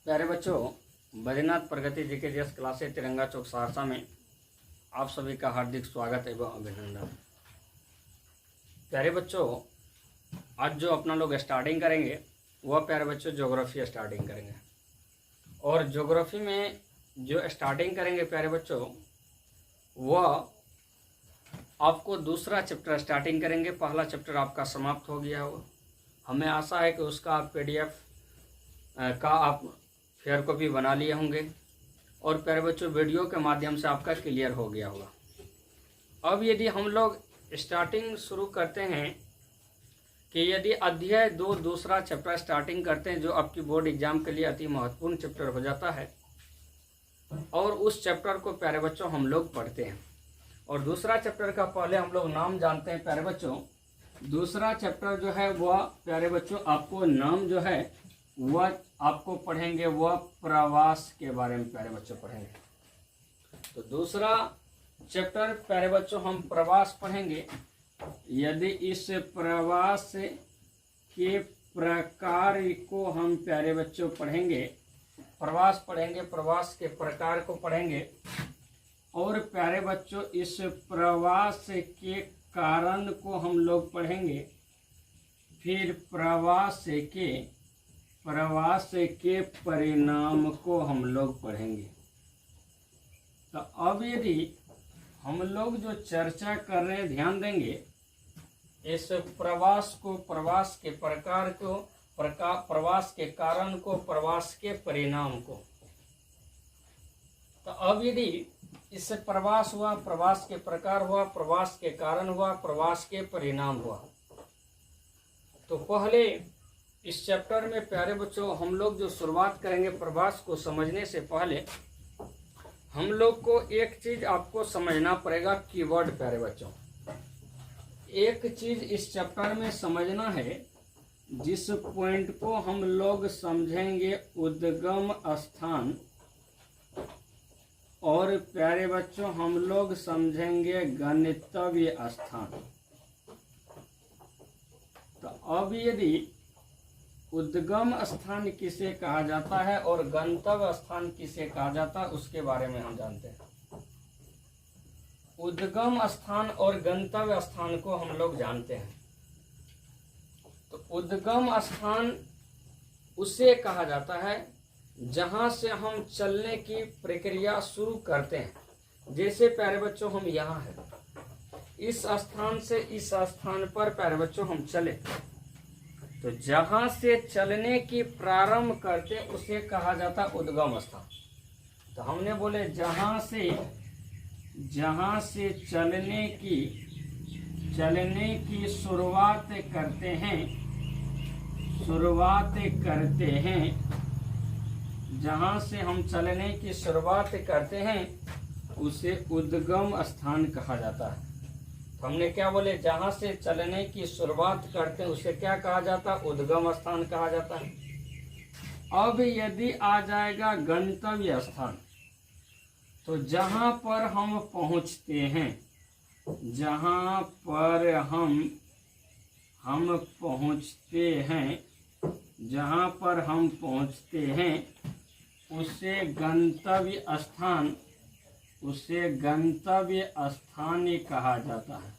प्यारे बच्चों, बद्रीनाथ प्रगति GKGS classes तिरंगा चौक सहरसा में आप सभी का हार्दिक स्वागत एवं अभिनंदन। प्यारे बच्चों, आज जो अपना लोग स्टार्टिंग करेंगे वह प्यारे बच्चों ज्योग्राफी स्टार्टिंग करेंगे। और ज्योग्राफी में जो स्टार्टिंग करेंगे प्यारे बच्चों, वह आपको दूसरा चैप्टर स्टार्टिंग करेंगे। पहला चैप्टर आपका समाप्त हो गया होगा। हमें आशा है कि उसका आप PDF का आप फेयर कॉपी बना लिए होंगे और प्यारे बच्चों वीडियो के माध्यम से आपका क्लियर हो गया होगा। अब यदि हम लोग स्टार्टिंग शुरू करते हैं कि यदि अध्याय 2 दूसरा चैप्टर स्टार्टिंग करते हैं, जो आपकी बोर्ड एग्जाम के लिए अति महत्वपूर्ण चैप्टर हो जाता है, और उस चैप्टर को प्यारे बच्चों हम लोग पढ़ते हैं। और दूसरा चैप्टर का पहले हम लोग नाम जानते हैं प्यारे बच्चों। दूसरा चैप्टर जो है वह प्यारे बच्चों आपको नाम जो है वह आपको पढ़ेंगे, वह प्रवास के बारे में प्यारे बच्चों पढ़ेंगे। तो दूसरा चैप्टर प्यारे बच्चों हम प्रवास पढ़ेंगे। यदि इस प्रवास के प्रकार को हम प्यारे बच्चों पढ़ेंगे, प्रवास पढ़ेंगे, प्रवास के प्रकार को पढ़ेंगे, और प्यारे बच्चों इस प्रवास के कारण को हम लोग पढ़ेंगे। फिर प्रवास के परिणाम को हम लोग पढ़ेंगे। तो अब यदि हम लोग जो चर्चा कर रहे हैं, ध्यान देंगे, इस प्रवास को, प्रवास के प्रकार को, प्रवास के कारण को, प्रवास के परिणाम को। तो अब यदि इससे प्रवास हुआ, प्रवास के प्रकार हुआ, प्रवास के कारण हुआ, प्रवास के परिणाम हुआ, तो पहले इस चैप्टर में प्यारे बच्चों हम लोग जो शुरुआत करेंगे, प्रवास को समझने से पहले हम लोग को एक चीज आपको समझना पड़ेगा, कीवर्ड प्यारे बच्चों। एक चीज इस चैप्टर में समझना है, जिस पॉइंट को हम लोग समझेंगे उद्गम स्थान, और प्यारे बच्चों हम लोग समझेंगे गंतव्य स्थान। तो अब यदि उद्गम स्थान किसे कहा जाता है और गंतव्य स्थान किसे कहा जाता है, उसके बारे में हम जानते हैं। उद्गम स्थान और गंतव्य स्थान को हम लोग जानते हैं। तो उद्गम स्थान उसे कहा जाता है जहां से हम चलने की प्रक्रिया शुरू करते हैं। जैसे प्यारे बच्चों हम यहाँ हैं, इस स्थान से इस स्थान पर प्यारे बच्चों हम चले, तो जहां से चलने की प्रारंभ करते उसे कहा जाता उद्गम स्थान। तो हमने बोले जहां से चलने की शुरुआत करते हैं, जहां से हम चलने की शुरुआत करते हैं उसे उद्गम स्थान कहा जाता है। तो हमने क्या बोले, जहां से चलने की शुरुआत करते हैं उसे क्या कहा जाता है, उद्गम स्थान कहा जाता है। अब यदि आ जाएगा गंतव्य स्थान, तो जहां पर हम पहुंचते हैं, जहां पर हम पहुंचते हैं उसे गंतव्य स्थान कहा जाता है।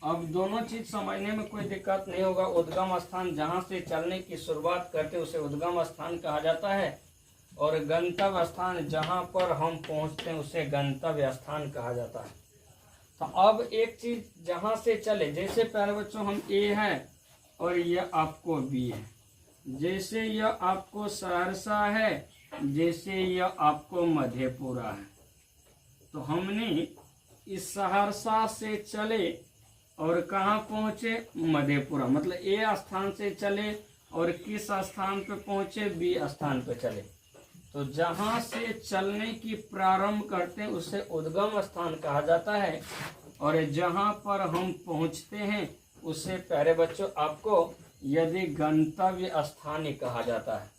अब दोनों चीज समझने में कोई दिक्कत नहीं होगा। उद्गम स्थान जहां से चलने की शुरुआत करते उसे उद्गम स्थान कहा जाता है, और गंतव्य स्थान जहां पर हम पहुंचते हैं उसे गंतव्य स्थान कहा जाता है। तो अब एक चीज, जहां से चले, जैसे प्यारे बच्चों हम A है और यह आपको B है, जैसे यह आपको सहरसा है, जैसे यह आपको मधेपुरा है। तो हमने इस सहरसा से चले और कहाँ पहुँचे, मधेपुरा। मतलब A स्थान से चले और किस स्थान पे पहुँचे, B स्थान पे चले। तो जहाँ से चलने की प्रारंभ करते हैं उसे उद्गम स्थान कहा जाता है, और जहाँ पर हम पहुँचते हैं उसे प्यारे बच्चों आपको यदि गंतव्य स्थान कहा जाता है।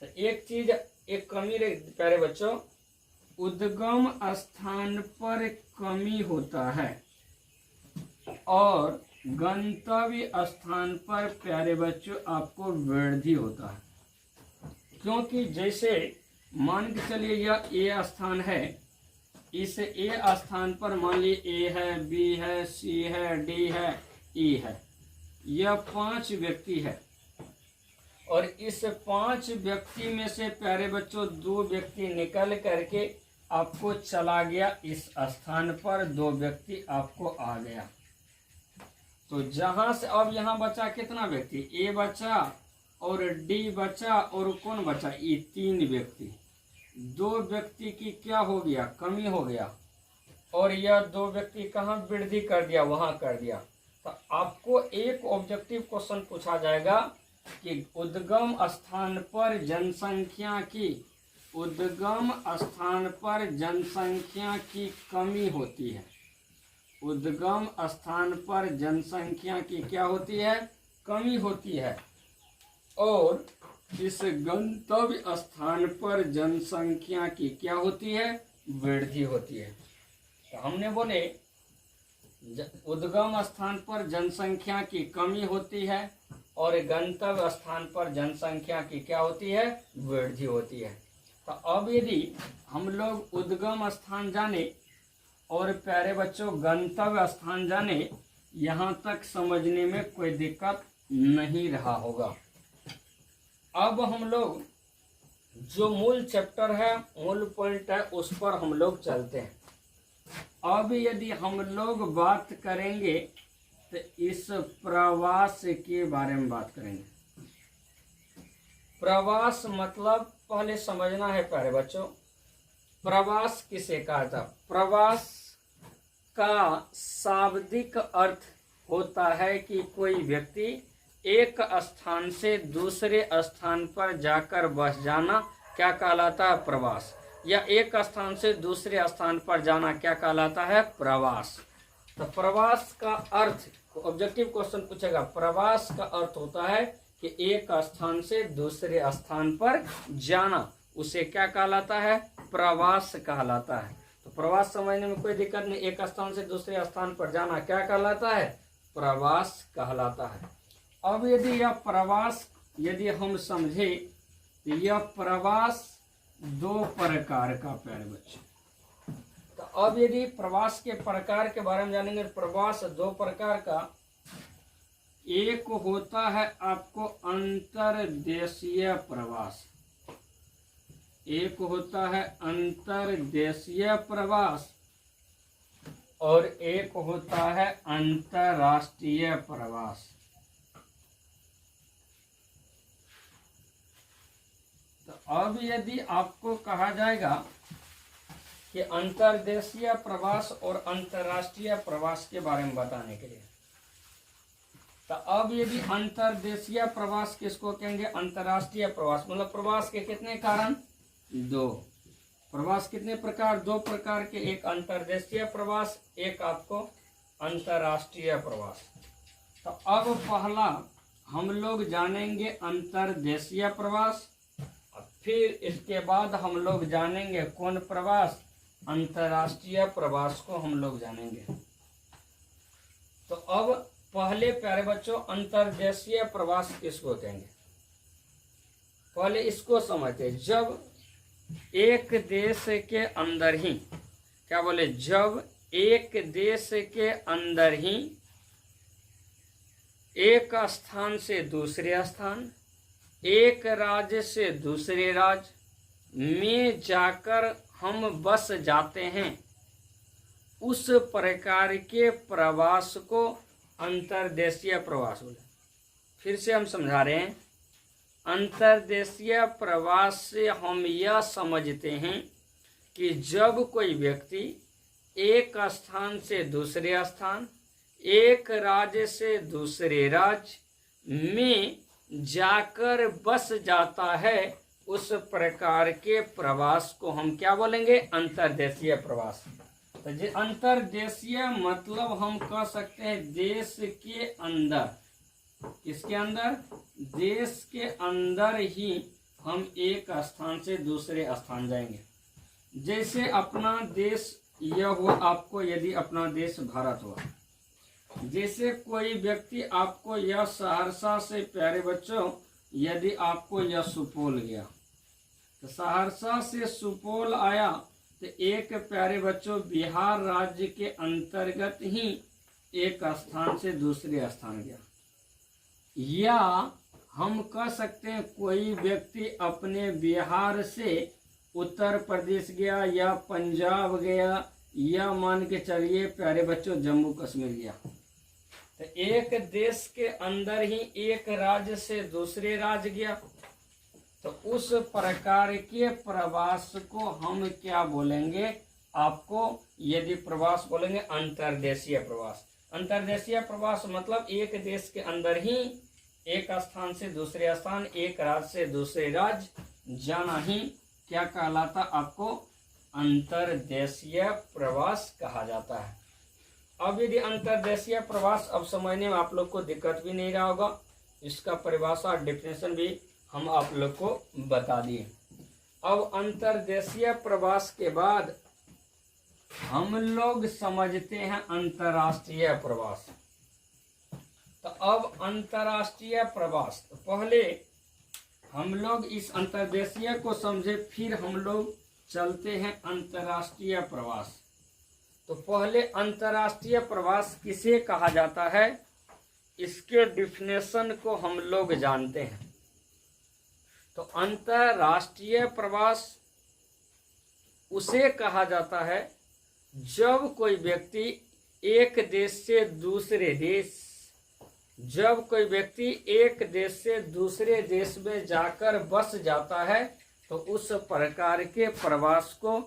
तो एक चीज, एक कमी रही प्यारे बच्चों, उद्गम स्थान पर कमी होता है और गंतव्य स्थान पर प्यारे बच्चों आपको वृद्धि होता है। क्योंकि जैसे मान के चलिए यह ए स्थान है, इस ए स्थान पर मान लीजिए ए है, बी है, सी है, डी है, ई है, यह 5 व्यक्ति है। और इस 5 व्यक्ति में से प्यारे बच्चों 2 व्यक्ति निकल करके आपको चला गया इस स्थान पर, 2 व्यक्ति आपको आ गया। तो जहां से अब यहाँ बचा कितना व्यक्ति, ए बचा और डी बचा और कौन बचा, ये 3 व्यक्ति। 2 व्यक्ति की क्या हो गया, कमी हो गया, और यह 2 व्यक्ति कहाँ वृद्धि कर दिया, वहां कर दिया। तो आपको एक ऑब्जेक्टिव क्वेश्चन पूछा जाएगा कि उद्गम स्थान पर जनसंख्या की, उद्गम स्थान पर जनसंख्या की कमी होती है। उद्गम स्थान पर जनसंख्या की क्या होती है, कमी होती है, और इस गंतव्य स्थान पर जनसंख्या की क्या होती है, वृद्धि होती है। तो हमने बोले उद्गम स्थान पर जनसंख्या की कमी होती है और गंतव्य स्थान पर जनसंख्या की क्या होती है, वृद्धि होती है। तो अब यदि हम लोग उद्गम स्थान जाने और प्यारे बच्चों गंतव्य स्थान जाने, यहाँ तक समझने में कोई दिक्कत नहीं रहा होगा। अब हम लोग जो मूल चैप्टर है, मूल पॉइंट है, उस पर हम लोग चलते हैं। अब यदि हम लोग बात करेंगे तो इस प्रवास के बारे में बात करेंगे। प्रवास मतलब पहले समझना है प्यारे बच्चों, प्रवास किसे कहा था। प्रवास का शाब्दिक अर्थ होता है कि कोई व्यक्ति एक स्थान से दूसरे स्थान पर जाकर बस जाना क्या कहलाता है, प्रवास। या एक स्थान से दूसरे स्थान पर जाना क्या कहलाता है, प्रवास। तो प्रवास का अर्थ, ऑब्जेक्टिव क्वेश्चन पूछेगा, प्रवास का अर्थ होता है कि एक स्थान से दूसरे स्थान पर जाना, उसे क्या कहलाता है, प्रवास कहलाता है। तो प्रवास समझने में कोई दिक्कत नहीं, एक स्थान से दूसरे स्थान पर जाना क्या कहलाता है, प्रवास कहलाता है। अब यदि यह प्रवास यदि हम समझे तो यह प्रवास 2 प्रकार का प्यारे बच्चे। तो अब यदि प्रवास के प्रकार के बारे में जानेंगे, प्रवास 2 प्रकार का, एक होता है आपको अंतर्देशीय प्रवास, एक होता है अंतर्देशीय प्रवास और एक होता है अंतर्राष्ट्रीय प्रवास। तो अब यदि आपको कहा जाएगा कि अंतर्देशीय प्रवास और अंतर्राष्ट्रीय प्रवास के बारे में बताने के लिए, तो अब यदि अंतर्देशीय प्रवास किसको कहेंगे, अंतर्राष्ट्रीय प्रवास मतलब प्रवास के कितने कारण, 2। प्रवास कितने प्रकार, 2 प्रकार के, एक अंतर्देशीय प्रवास, एक आपको अंतर्राष्ट्रीय प्रवास। तो अब पहला हम लोग जानेंगे अंतर्देशीय प्रवास, फिर इसके बाद हम लोग जानेंगे कौन प्रवास, अंतर्राष्ट्रीय प्रवास को हम लोग जानेंगे। तो अब पहले प्यारे बच्चों अंतर्देशीय प्रवास किसको कहेंगे, पहले इसको समझते। जब एक देश के अंदर ही, क्या बोले, जब एक देश के अंदर ही एक स्थान से दूसरे स्थान, एक राज्य से दूसरे राज्य में जाकर हम बस जाते हैं, उस प्रकार के प्रवास को अंतर्देशीय प्रवास बोले। फिर से हम समझा रहे हैं, अंतर्देशीय प्रवास से हम यह समझते हैं कि जब कोई व्यक्ति एक स्थान से दूसरे स्थान, एक राज्य से दूसरे राज्य में जाकर बस जाता है, उस प्रकार के प्रवास को हम क्या बोलेंगे, अंतर्देशीय प्रवास। तो जो अंतर्देशीय मतलब हम कह सकते हैं देश के अंदर, इसके अंदर, देश के अंदर ही हम एक स्थान से दूसरे स्थान जाएंगे। जैसे अपना देश यह हो, आपको यदि अपना देश भारत हुआ, जैसे कोई व्यक्ति आपको यह सहरसा से प्यारे बच्चों, यदि आपको यह सुपौल गया, तो सहरसा से सुपौल आया तो एक प्यारे बच्चों बिहार राज्य के अंतर्गत ही एक स्थान से दूसरे स्थान गया। या हम कह सकते हैं कोई व्यक्ति अपने बिहार से उत्तर प्रदेश गया या पंजाब गया या मान के चलिए प्यारे बच्चों जम्मू कश्मीर गया। तो एक देश के अंदर ही एक राज्य से दूसरे राज्य गया, तो उस प्रकार के प्रवास को हम क्या बोलेंगे? आपको यदि प्रवास बोलेंगे अंतर्देशीय प्रवास। अंतर्देशीय प्रवास मतलब एक देश के अंदर ही एक स्थान से दूसरे स्थान, एक राज्य से दूसरे राज्य जाना ही क्या कहलाता? आपको अंतर्देशीय प्रवास कहा जाता है। अब यदि अंतर्देशीय प्रवास अब समझने में आप लोग को दिक्कत भी नहीं रहा होगा, इसका परिभाषा और डिफिनेशन भी हम आप लोग को बता दिए। अब अंतर्देशीय प्रवास के बाद हम लोग समझते हैं अंतर्राष्ट्रीय प्रवास। तो अब अंतर्राष्ट्रीय प्रवास, तो पहले हम लोग इस अंतर्देशीय को समझे, फिर हम लोग चलते हैं अंतर्राष्ट्रीय प्रवास। तो पहले अंतर्राष्ट्रीय प्रवास किसे कहा जाता है, इसके डिफिनेशन को हम लोग जानते हैं। तो अंतर्राष्ट्रीय प्रवास उसे कहा जाता है जब कोई व्यक्ति एक देश से दूसरे देश, जब कोई व्यक्ति एक देश से दूसरे देश में जाकर बस जाता है, तो उस प्रकार के प्रवास को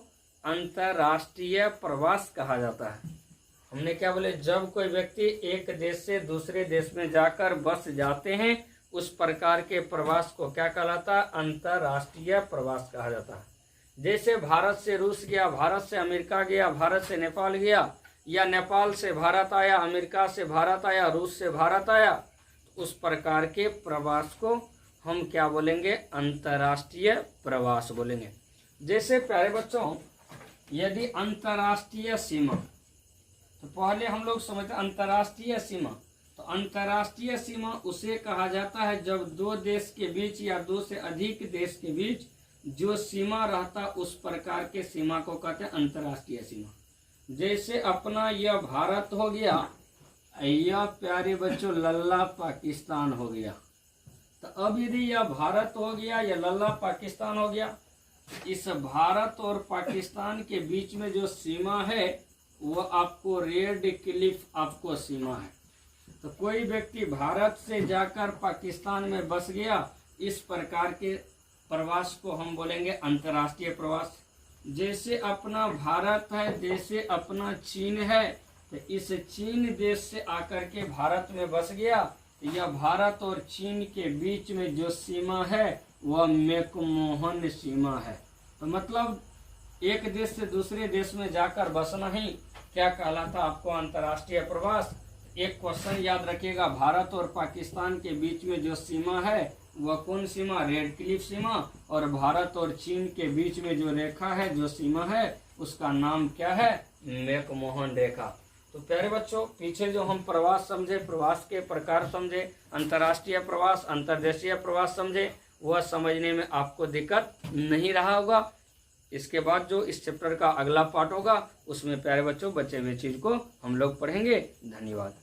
अंतर्राष्ट्रीय प्रवास कहा जाता है। हमने क्या बोले? जब कोई व्यक्ति एक देश से दूसरे देश में जाकर बस जाते हैं, उस प्रकार के प्रवास को क्या कहलाता है? अंतर्राष्ट्रीय प्रवास कहा जाता है। जैसे भारत से रूस गया, भारत से अमेरिका गया, भारत से नेपाल गया, या नेपाल से भारत आया, अमेरिका से भारत आया, रूस से भारत आया, तो उस प्रकार के प्रवास को हम क्या बोलेंगे? अंतर्राष्ट्रीय प्रवास बोलेंगे। जैसे प्यारे बच्चों यदि अंतर्राष्ट्रीय सीमा, तो पहले हम लोग समझते हैं अंतर्राष्ट्रीय सीमा। तो अंतर्राष्ट्रीय सीमा उसे कहा जाता है जब दो देश के बीच या दो से अधिक देश के बीच जो सीमा रहता, उस प्रकार के सीमा को कहते हैं अंतर्राष्ट्रीय सीमा। जैसे अपना यह भारत हो गया, यह प्यारे बच्चों लल्ला पाकिस्तान हो गया। तो अब यदि यह भारत हो गया या लल्ला पाकिस्तान हो गया, इस भारत और पाकिस्तान के बीच में जो सीमा है वह आपको रेड क्लिफ आपको सीमा है। तो कोई व्यक्ति भारत से जाकर पाकिस्तान में बस गया, इस प्रकार के प्रवास को हम बोलेंगे अंतर्राष्ट्रीय प्रवास। जैसे अपना भारत है, जैसे अपना चीन है, तो इस चीन देश से आकर के भारत में बस गया, तो यह भारत और चीन के बीच में जो सीमा है वह मैकमोहन सीमा है। तो मतलब एक देश से दूसरे देश में जाकर बसना ही क्या कहलाता? आपको अंतर्राष्ट्रीय प्रवास। एक क्वेश्चन याद रखिएगा, भारत और पाकिस्तान के बीच में जो सीमा है वह कौन सीमा? रेड क्लिफ सीमा। और भारत और चीन के बीच में जो रेखा है, जो सीमा है, उसका नाम क्या है? मैकमोहन रेखा। तो प्यारे बच्चों पीछे जो हम प्रवास समझे, प्रवास के प्रकार समझे, अंतर्राष्ट्रीय प्रवास, अंतर्देशीय प्रवास समझे, वह समझने में आपको दिक्कत नहीं रहा होगा। इसके बाद जो इस चैप्टर का अगला पार्ट होगा उसमें प्यारे बच्चों बचे हुए चीज़ को हम लोग पढ़ेंगे। धन्यवाद।